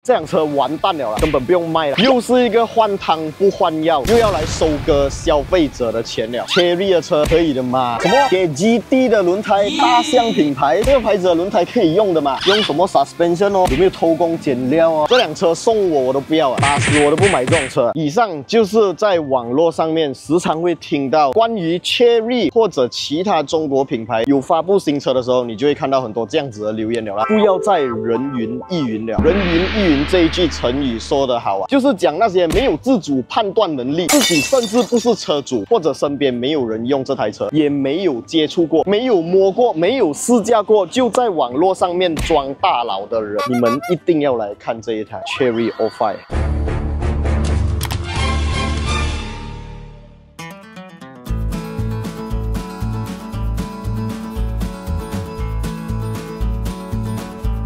这辆车完蛋了啦，根本不用卖了，又是一个换汤不换药，又要来收割消费者的钱了。Chery 的车可以的吗？什么给 GT 的轮胎，大象品牌这个牌子的轮胎可以用的嘛？用什么 suspension 哦？有没有偷工减料哦？这辆车送我都不要啊，打死我都不买这种车。以上就是在网络上面时常会听到关于 Chery 或者其他中国品牌有发布新车的时候，你就会看到很多这样子的留言了啦。不要再人云亦云了，人云亦云这一句成语说得好啊，就是讲那些没有自主判断能力，自己甚至不是车主，或者身边没有人用这台车，也没有接触过，没有摸过，没有试驾过，就在网络上面装大佬的人，你们一定要来看这一台 Chery O5。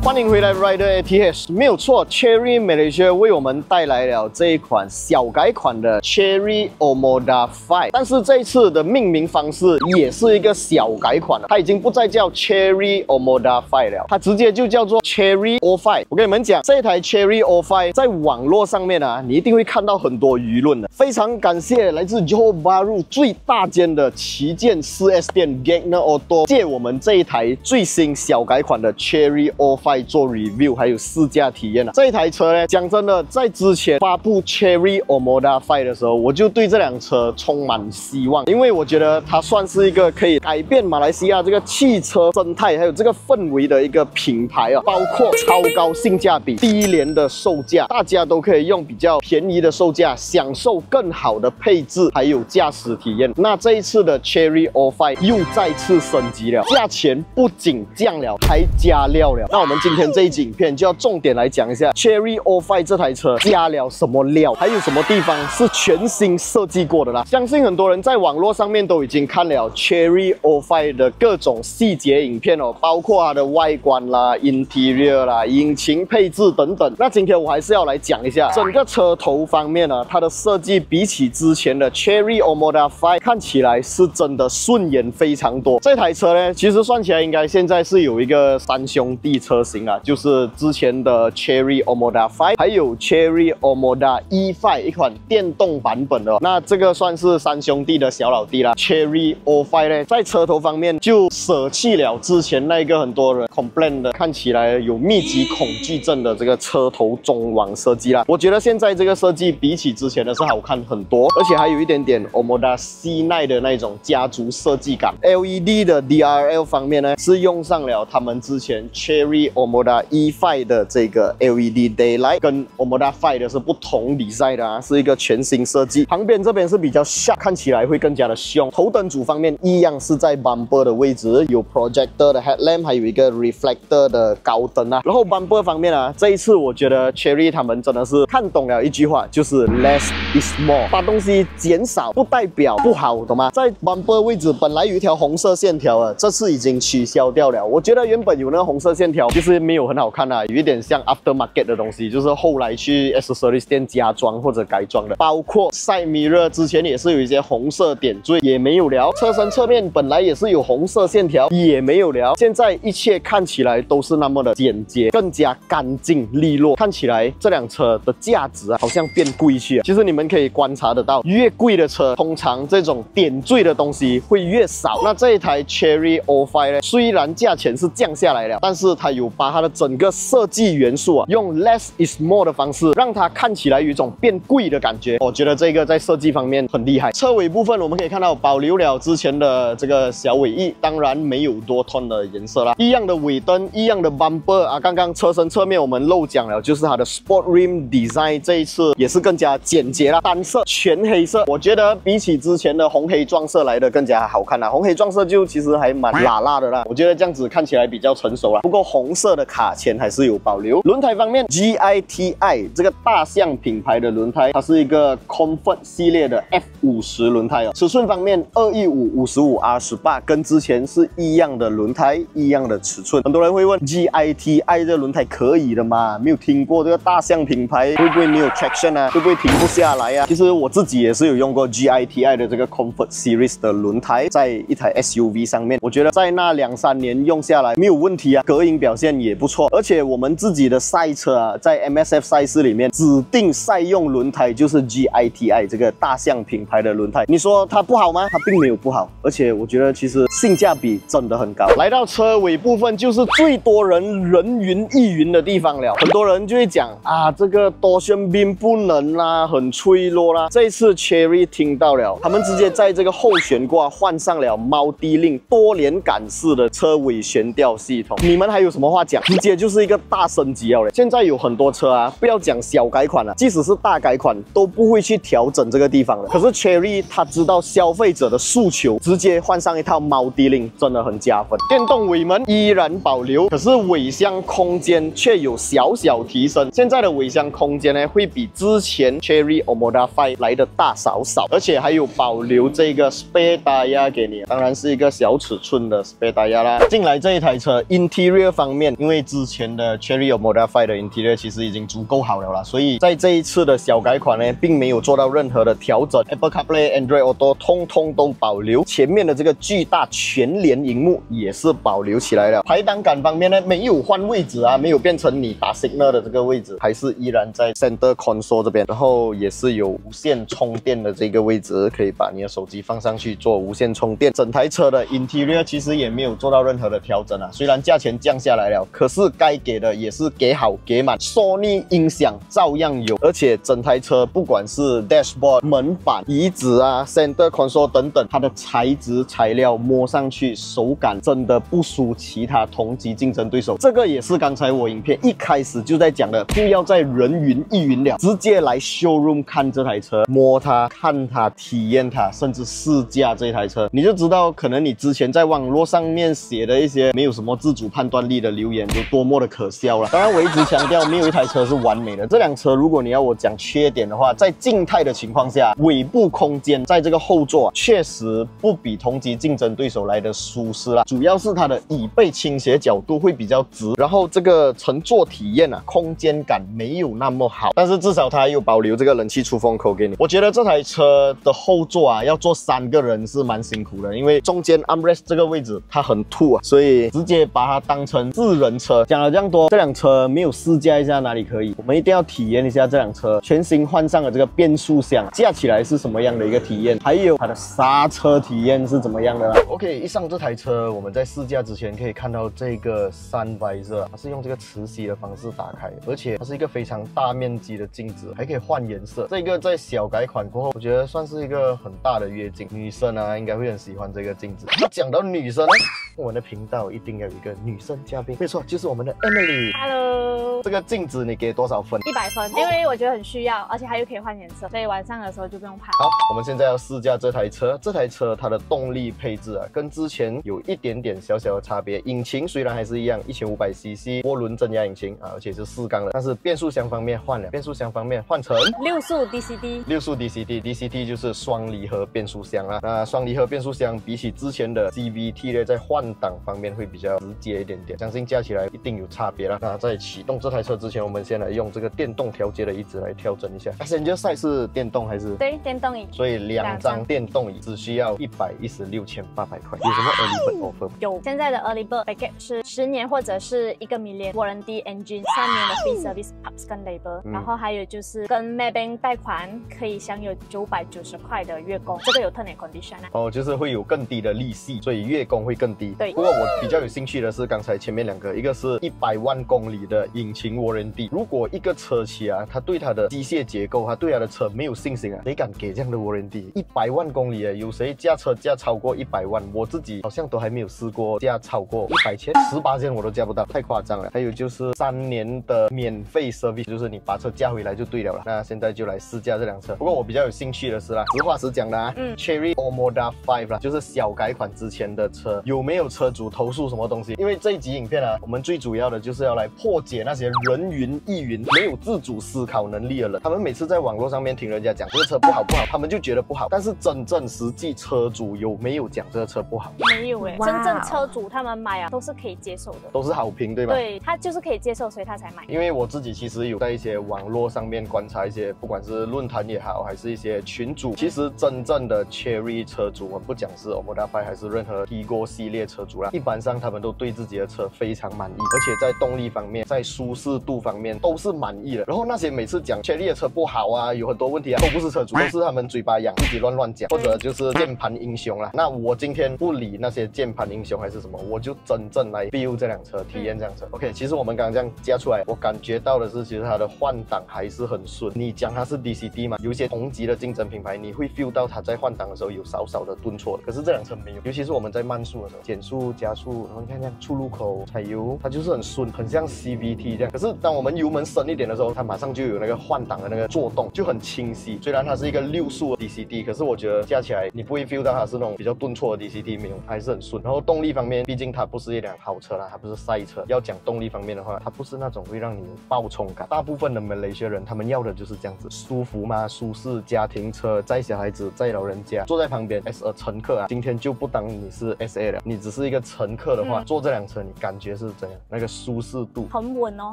欢迎回来 Rider ATH， 没有错 ，Chery Malaysia 为我们带来了这一款小改款的 Chery Omoda 5， 但是这一次的命名方式也是一个小改款了，它已经不再叫 Chery Omoda 5了，它直接就叫做 Chery O5。我跟你们讲，这一台 Chery O5 在网络上面啊，你一定会看到很多舆论的。非常感谢来自 Johor Bahru 最大间的旗舰 4S 店 Gagner Auto 借我们这一台最新小改款的 Chery O5。做 review 还有试驾体验啊，这一台车呢，讲真的，在之前发布 Chery Omoda 5的时候，我就对这辆车充满希望，因为我觉得它算是一个可以改变马来西亚这个汽车生态还有这个氛围的一个品牌啊，包括超高性价比、低廉的售价，大家都可以用比较便宜的售价享受更好的配置还有驾驶体验。那这一次的 Chery O5 又再次升级了，价钱不仅降了，还加料了。那我们今天这一集影片就要重点来讲一下 Chery O5 这台车加了什么料，还有什么地方是全新设计过的啦。相信很多人在网络上面都已经看了 Chery O5 的各种细节影片哦，包括它的外观啦、interior 啦、引擎配置等等。那今天我还是要来讲一下整个车头方面呢，它的设计比起之前的 Chery Omoda 5看起来是真的顺眼非常多。这台车呢，其实算起来应该现在是有一个三兄弟车型。就是之前的 Chery Omoda 5， 还有 Chery Omoda E5 一款电动版本的。那这个算是三兄弟的小老弟啦。Chery O5 呢，在车头方面就舍弃了之前那个很多人 complain 的看起来有密集恐惧症的这个车头中网设计啦。我觉得现在这个设计比起之前的是好看很多，而且还有一点点 Omoda C9 的那种家族设计感。LED 的 DRL 方面呢，是用上了他们之前 Chery Omoda E5 的这个 LED Daylight， 跟 Omoda 5的是不同design的啊，是一个全新设计。旁边这边是比较 sharp， 看起来会更加的凶。头灯组方面一样是在 bumper 的位置，有 projector 的 headlamp， 还有一个 reflector 的高灯啊。然后 bumper 方面啊，这一次我觉得 Chery 他们真的是看懂了一句话，就是 less is more， 把东西减少不代表不好，懂吗？在 bumper 位置本来有一条红色线条啊，这次已经取消掉了。我觉得原本有那个红色线条，就是没有很好看啊，有一点像 aftermarket 的东西，就是后来去 accessories 店加装或者改装的。包括 side mirror 之前也是有一些红色点缀，也没有了。车身侧面本来也是有红色线条，也没有了。现在一切看起来都是那么的简洁，更加干净利落。看起来这辆车的价值啊，好像变贵去了。其实你们可以观察得到，越贵的车，通常这种点缀的东西会越少。那这一台 Chery O5 呢，虽然价钱是降下来了，但是它有把它的整个设计元素啊，用 less is more 的方式，让它看起来有一种变贵的感觉。我觉得这个在设计方面很厉害。车尾部分我们可以看到保留了之前的这个小尾翼，当然没有多 tone 的颜色啦，一样的尾灯，一样的 bumper 啊。刚刚车身侧面我们漏讲了，就是它的 sport rim design 这一次也是更加简洁啦，单色全黑色，我觉得比起之前的红黑撞色来的更加好看啦。红黑撞色就其实还蛮辣辣的啦，我觉得这样子看起来比较成熟啦。不过红色的卡钳还是有保留。轮胎方面 ，GITI 这个大象品牌的轮胎，它是一个 Comfort 系列的 F50轮胎哦。尺寸方面，215 55R18跟之前是一样的轮胎，一样的尺寸。很多人会问 GITI 这轮胎可以的吗？没有听过这个大象品牌，会不会没有 traction 啊？会不会停不下来啊？其实我自己也是有用过 GITI 的这个 Comfort Series 的轮胎，在一台 SUV 上面，我觉得在那2、3年用下来没有问题啊，隔音表现面也不错，而且我们自己的赛车啊，在 MSF 赛事里面指定赛用轮胎就是 GITI 这个大象品牌的轮胎。你说它不好吗？它并没有不好，而且我觉得其实性价比真的很高。来到车尾部分，就是最多人人云亦云的地方了。很多人就会讲啊，这个多旋柄不能啦，很脆弱啦。这一次 Chery 听到了，他们直接在这个后悬挂换上了猫滴令多连杆式的车尾悬吊系统。你们还有什么话讲？直接就是一个大升级了。现在有很多车啊，不要讲小改款了，即使是大改款都不会去调整这个地方的。可是 Chery 他知道消费者的诉求，直接换上一套猫滴令，真的很加分。电动尾门依然保留，可是尾箱空间却有小小提升。现在的尾箱空间呢，会比之前 Chery Omoda 5来的大少，而且还有保留这个 spare tire 给你，当然是一个小尺寸的 spare tire 啦。进来这一台车 interior 方面，因为之前的 Chery Omoda 5的 interior 其实已经足够好了啦，所以在这一次的小改款呢，并没有做到任何的调整。Apple CarPlay、Android Auto 通通都保留，前面的这个巨大全联萤幕也是保留起来了。排挡杆方面呢，没有换位置啊，没有变成你打 signal 的这个位置，还是依然在 Center Console 这边，然后也是有无线充电的这个位置，可以把你的手机放上去做无线充电。整台车的 interior 其实也没有做到任何的调整啊，虽然价钱降下来了，可是该给的也是给好给满。Sony 音响照样有，而且整台车不管是 dashboard、门板、椅子啊、Center Console 等等，它的材质材料摸上去手感真的不输其他同级竞争对手。这个也是刚才我影片一开始就在讲的，不要再人云亦云了，直接来 showroom 看这台车，摸它、看它、体验它，甚至试驾这台车，你就知道可能你之前在网络上面写的一些没有什么自主判断力的留言有多么的可笑了。当然我一直强调，没有一台车是完美的。这辆车如果你要我讲缺点的话，在静态的情况下，尾部空间在这个后座确实不比同级竞争对手来的舒适啦，主要是它的椅背倾斜角度会比较直，然后这个乘坐体验啊，空间感没有那么好，但是至少它有保留这个冷气出风口给你。我觉得这台车的后座啊，要坐3个人是蛮辛苦的，因为中间 armrest 这个位置它很凸啊，所以直接把它当成4人车。讲了这样多，这辆车没有试驾一下哪里可以？我们一定要体验一下这辆车全新换上了这个变速箱，驾起来是什么样的一个体验，还有它的刹车体验是怎么样的啦。OK， 一上这台车，我们在试驾之前可以看到这个Sun Visor，它是用这个磁吸的方式打开，而且它是一个非常大面积的镜子，还可以换颜色。这个在小改款过后，我觉得算是一个很大的跃进。女生啊，应该会很喜欢这个镜子。那讲到女生呢，我们的频道一定要有一个女生嘉宾，没错，就是我们的 Emily。Hello。这个镜子你给多少分？100分，因为我觉得很需要，而且它又可以换颜色，所以晚上的时候就不用怕。好，我们现在要试驾这台车。这台车它的动力配置啊，跟之前有一点点小小的差别。引擎虽然还是一样，1500cc 涡轮增压引擎啊，而且是4缸的，但是变速箱方面换了，变速箱方面换成6速 DCT，6速 DCT 就是双离合变速箱啊。那双离合变速箱比起之前的 CVT 呢，在换挡方面会比较直接一点点，相信加起来一定有差别啦。那在启动这台车之前，我们先来用这个电动调节的椅子来调整一下。Passenger side 是电动还是？对，电动椅。所以2张电动椅只需要116,800块。有什么 early bird offer 吗？有，现在的 early bird package 是10年或者是1个 million warranty engine，3年的 free service parts 跟 labor，然后还有就是跟 Maybank 贷款可以享有990块的月供，这个有 term and condition 啊。哦，就是会有更低的利息，所以月供会更低。对。不过我比较有兴趣的是刚才前面2个，一个是100万公里的引擎 warranty。如果一个车企啊，它对它的机械结构，它对它的车没有信心啊，谁敢给这样的 warranty？100万公里啊，有谁驾车驾超过100万？我自己好像都还没有试过驾超过100千，18千我都驾不到，太夸张了。还有就是3年的免费 service， 就是你把车驾回来就对了啦。那现在就来试驾这辆车。不过我比较有兴趣的是啦，实话实讲的啊，Chery Omoda 5啦，就是小改款之前的车，有没有车主投诉什么东西？因为这一集影片啊，我们最主要的就是要来破解那些人云亦云、没有自主思考能力的人。他们每次在网络上面听人家讲这个车不好，他们就觉得不好，但是真正实际车主有没有讲这个车不好？没有诶，真正车主他们买啊都是可以接受的，都是好评对吗？对，他就是可以接受，所以他才买。因为我自己其实有在一些网络上面观察一些，不管是论坛也好，还是一些群组，其实真正的 Chery 车主，我们不讲是 Omoda 5还是任何 Tiggo 系列车主啦，一般上他们都对自己的车非常满意，而且在动力方面，在舒适度方面都是满意的。然后那些每次讲 Chery 的车不好啊，有很多问题啊，都不是车主，都是他们嘴巴痒，自己乱讲，或者就是键盘英雄啦。那我今天不理那些键盘英雄还是什么，我就真正来 feel 这辆车，体验这辆车。OK， 其实我们刚刚这样加出来，我感觉到的是，其实它的换挡还是很顺。你讲它是 DCT 嘛，有一些同级的竞争品牌，你会 feel 到它在换挡的时候有少少的顿挫，可是这辆车没有。尤其是我们在慢速的时候，减速、加速，然后你看这样出路口踩油，它就是很顺，很像 CVT 这样。可是当我们油门深一点的时候，它马上就有那个换挡的那个作动，就很清晰。虽然它是一个6速的 DCT， 可是我觉得加起来你不会 feel 到它是那种比较顿挫的 DCT， 没有，还是很顺。然后动力方面，毕竟它不是一辆好车啦，它不是赛车。要讲动力方面的话，它不是那种会让你有爆冲感。大部分的马来西亚人，他们要的就是这样子，舒服嘛，舒适，家庭车，载小孩子，载老人家，坐在旁边 as a 乘客啊，今天就不当你是 SA 了，你只是一个乘客的话，坐这辆车你感觉是怎样？那个舒适度很稳哦，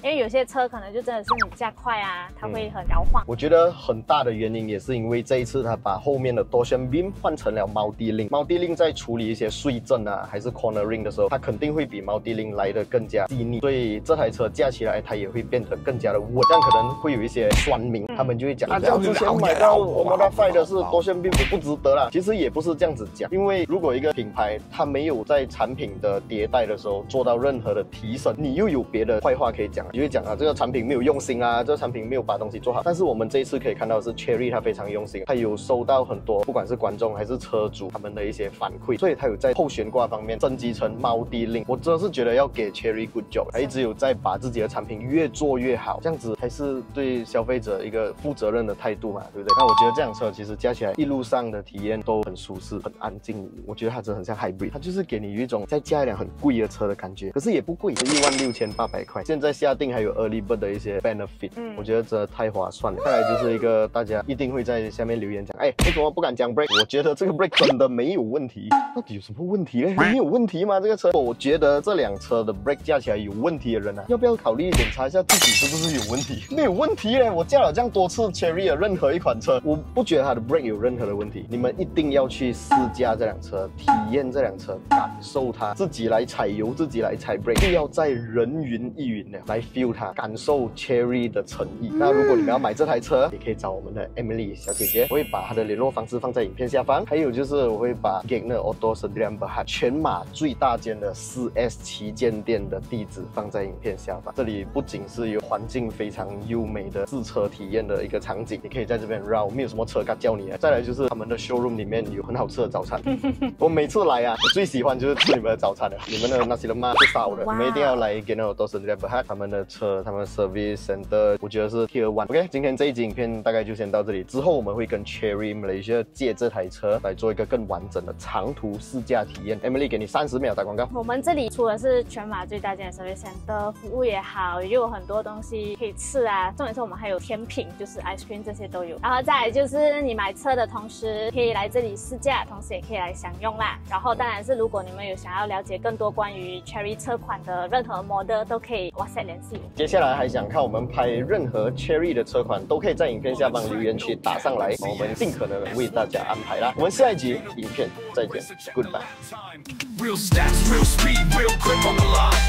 因为有些车可能就真的是你加快啊，它会很摇晃。我觉得很大的原因也是因为这一次它把后面的 Torsion Beam 换成了 Multi Link。Multi Link 在处理一些碎震啊，还是 Cornering 的时候，它肯定会比 Multi Link 来得更加细腻，所以这台车驾起来它也会变得更加的稳。这样可能会有一些酸民，他们就会讲啊，这样之前买到 Omoda 5的是Torsion Beam不值得啦。其实也不是这样子讲，因为如果一个品牌它没有在产品的迭代的时候做到任何的提升，你又有别的坏话可以讲，你会讲啊，这个产品没有用心啊，这个产品没有把东西做好。但是我们这一次可以看到的是 Chery 它非常用心，它有收到很多不管是观众还是车主他们的一些反馈，所以它有在后悬挂方面升级成 Multi Link。我真的是觉得要给 Chery good job， 它一直有在把自己的产品越做越好，这样子才是对消费者一个负责任的态度嘛，对不对？那我觉得这辆车其实加起来一路上的体验都很舒适，很安静。我觉得它真的很像 Hybrid， 它就是给你一种再加一辆很贵的车的感觉，可是也不贵，16800块。现在下定还有 Early Bird 的一些 benefit，我觉得真的太划算了。再来就是一个大家一定会在下面留言讲，哎，为什么不敢讲 brake？ 我觉得这个 brake 真的没有问题，到底有什么问题呢？没有问题吗？这个车，我觉得这辆车的 brake 加起来有问题的人啊，要不要考虑检查一下自己是不是有问题？没有问题嘞，我驾了这样多次 Chery 的任何一款车，我不觉得它的 brake 有任何的问题。你们一定要去试驾这辆车，体验这辆车，感受它，自己来踩油，自己来踩 brake， 不要再人云亦云的来 feel 它，感受 Chery 的诚意。那如果你们要买这台车，也可以找我们的 Emily 小姐姐，我会把她的联络方式放在影片下方。还有就是我会把 Gagner Auto Sdn Bhd 全马最大间的 4S 旗舰店的地址放在影片下方。这里不仅是有环境非常优美的试车体验的一个场景，你可以在这边绕，没有什么车敢叫你。再来就是他们的 showroom 里面有很好吃的早餐，我每次来啊，我最喜欢就是吃你们的早餐了，你们的nasi lemak是烧的，你们一定要来 Gagner Auto Sdn Bhd， 他们的车，他们的 service center， 我觉得是 Tier 1。OK， 今天这一集影片大概就先到这里，之后我们会跟 Chery Malaysia 借这台车来做一个更完整的长途试驾体验。Emily 给你30秒打广告。我们这里除了是全马最大间的 service center， 服务也好，也有很多东西可以吃啊。重点是我们还有甜品，就是 ice cream 这些都有。然后再来就是你买车的同时，可以来这里试驾，同时也可以来享用啦。然后当然是如果你们有想要了解更多关于 Chery 车款的任何 model， 都可以 WhatsApp 联系我。接下来还想看我们拍任何 Chery 的车款，都可以在影片下方留言区打上来，我们尽可能为大家安排啦。我们下一集影片再见 ，Goodbye。Real stats, real speed, real grip on the line.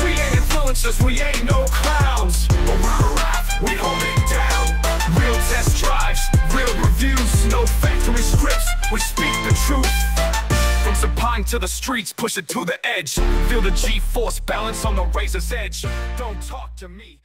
We ain't influencers, we ain't no clowns. But we're a rap, we hold it down. Real test drives, real reviews, no factory scripts, we speak the truth. From Sapine to the streets, push it to the edge. Feel the G-force balance on the razor's edge. Don't talk to me.